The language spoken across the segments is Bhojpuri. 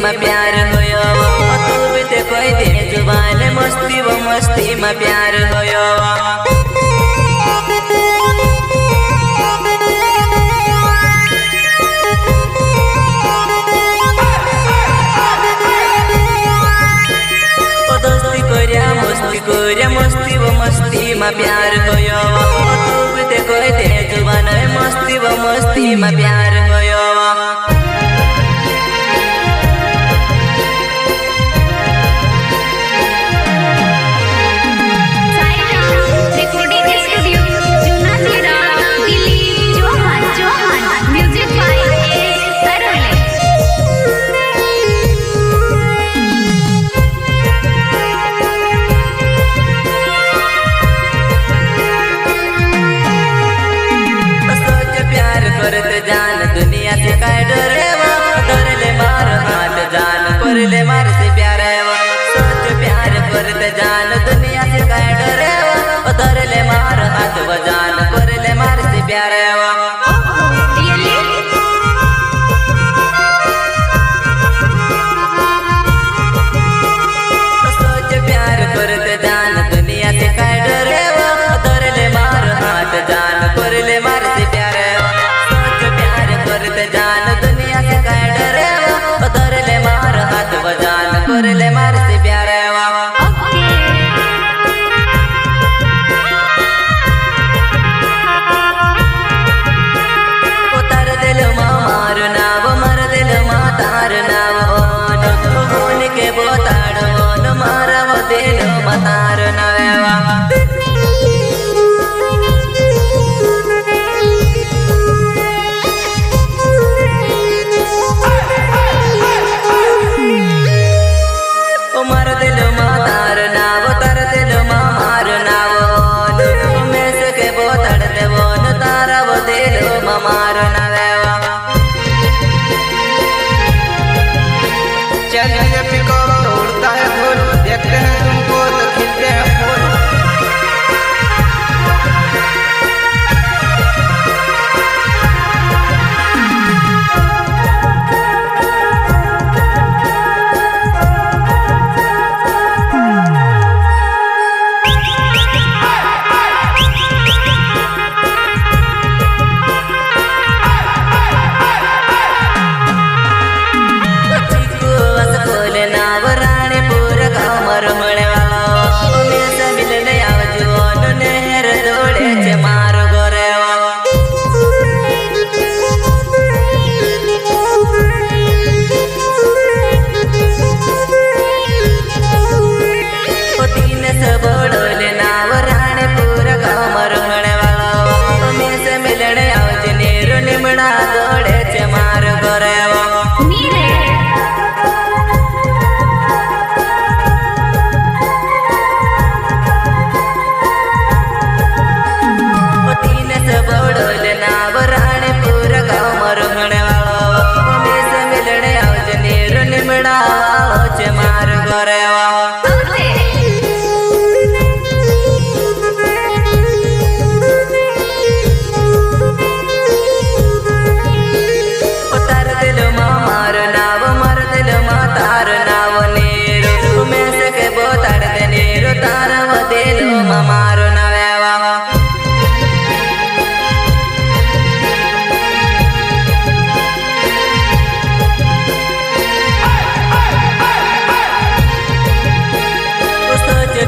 में प्यार होयो तू भी ते कोई दे जुबान मस्ती में प्यार होयो मस्ती में प्यार होयो तू भी ते कोई दे जुबान मस्ती में प्यार होयो जान दुनिया से काय डरेवा डरले मार हाथ जान करले मार से प्यार है सोच प्यार करते जान दुनिया से काय डरेवा डरले मार हाथ जान करले मार से प्यार है सोच प्यार करते जान दुनिया से काय डरेवा डरले मार हाथ जान करले मार से प्यार है जान दुनिया से काय डरे बदरले मार हाथ बजान करले मार से प्यार उतर दिल मार नाव मर दिल मातार नाव ओन के बोताड़ ओन मारव दिल मतार नवेवा चलिए पिकअप तोड़ता है फूल देखते हैं तुमको तो खिलते हैं फूल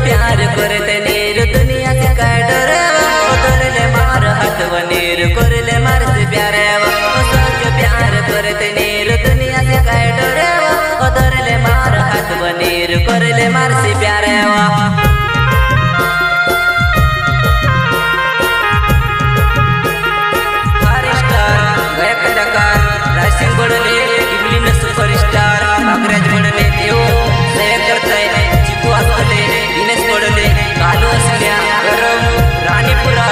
प्यार करते नीर दुनिया से काय डरे करले मार हाथ नीर करले मार से प्यार सोच प्यार करते नीर दुनिया से काय डरे करले मार हाथ नीर करले मार से प्यार सुपरस्टार अग्रज बड़ले देव सह करते चिकू असले दिनेश बड़ले कालू असल्या गरम रानीपुरा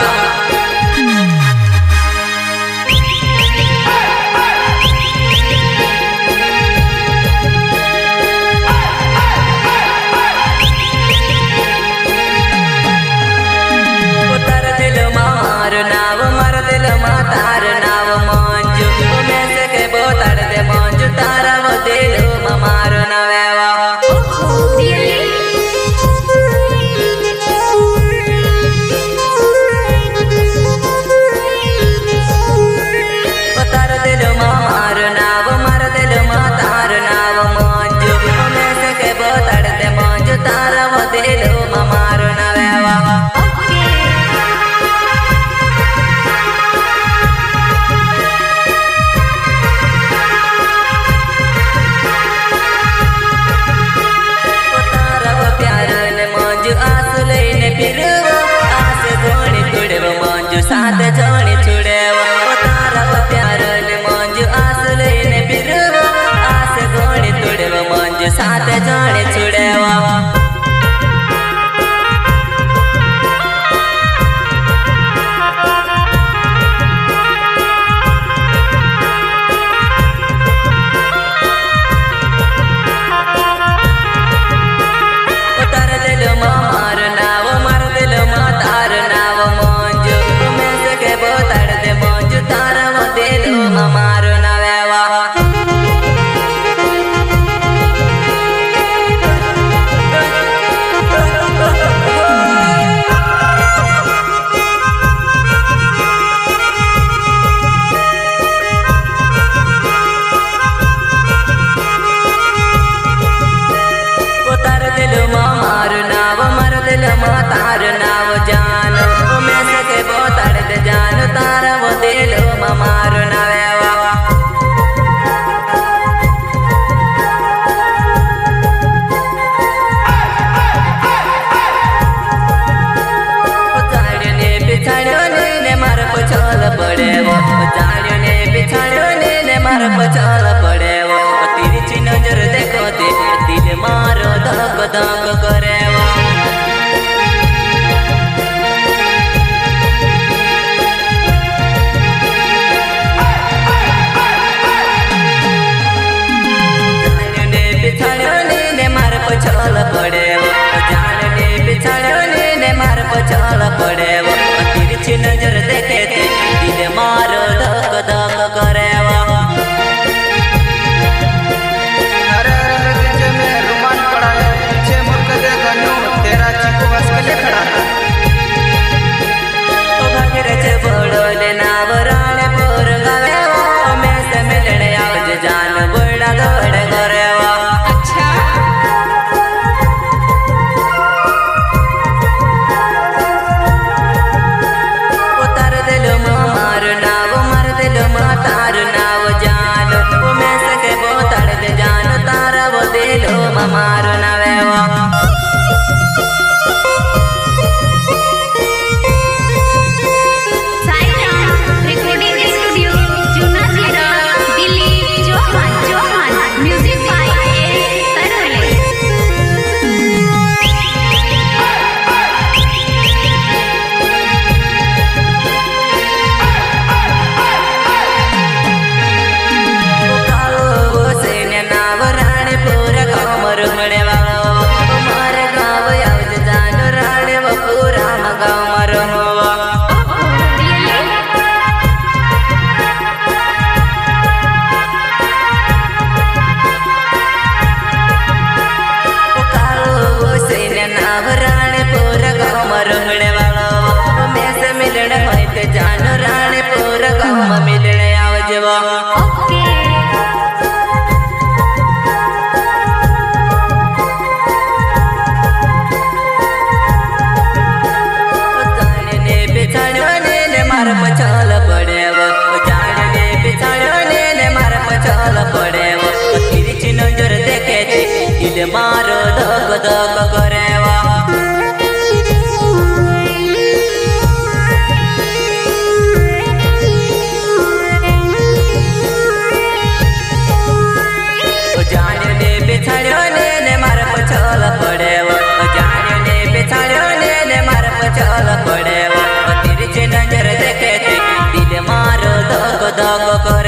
साथ जाने छुड़ेवा तार नाव जान मैं सके बोताड़ दे जान तारा वो दिल मार नावेवा जाने पिछाड़ो ने मार पछल पड़े वो जाने ने पिछाड़ो ने मार पछल पड़े वो तिरछी नजर देखो ते दिल मारो धक धक करे वो पछल पड़े वो जाने पिछाड़ने ने मार पछल पड़े वो तिरछी नजर देखे थे दिल मारो धक धक करे वो अरे तुझे में रुमाल पड़ा है पीछे मुड़कर देखा नो तेरा चीकू बस के लिए खड़ा है ओ भागरे छे बोलोले नावराने पोर गावे वो मैं से मिलने आवज जान बोड़ा दौड़ करे वो तार नाव जान मैं सके बोताड़ दे जान तारा वो दिल मार नावेवा जान राणे पूरा गाँव मिलने आवजवा जाने पिछाड़ने ने मार पछल पड़े वो जाने पिछाड़ने ने मार पछल पड़े वो तिरछी नजर देखे थे दिल मारो धक धक करे वो पिछाड़ने ने मार पछल पड़े वो जाने पिछाड़ने ने मार पछल पड़े वो तिरछी नजर देखे थे दिल मारो धक धक करे।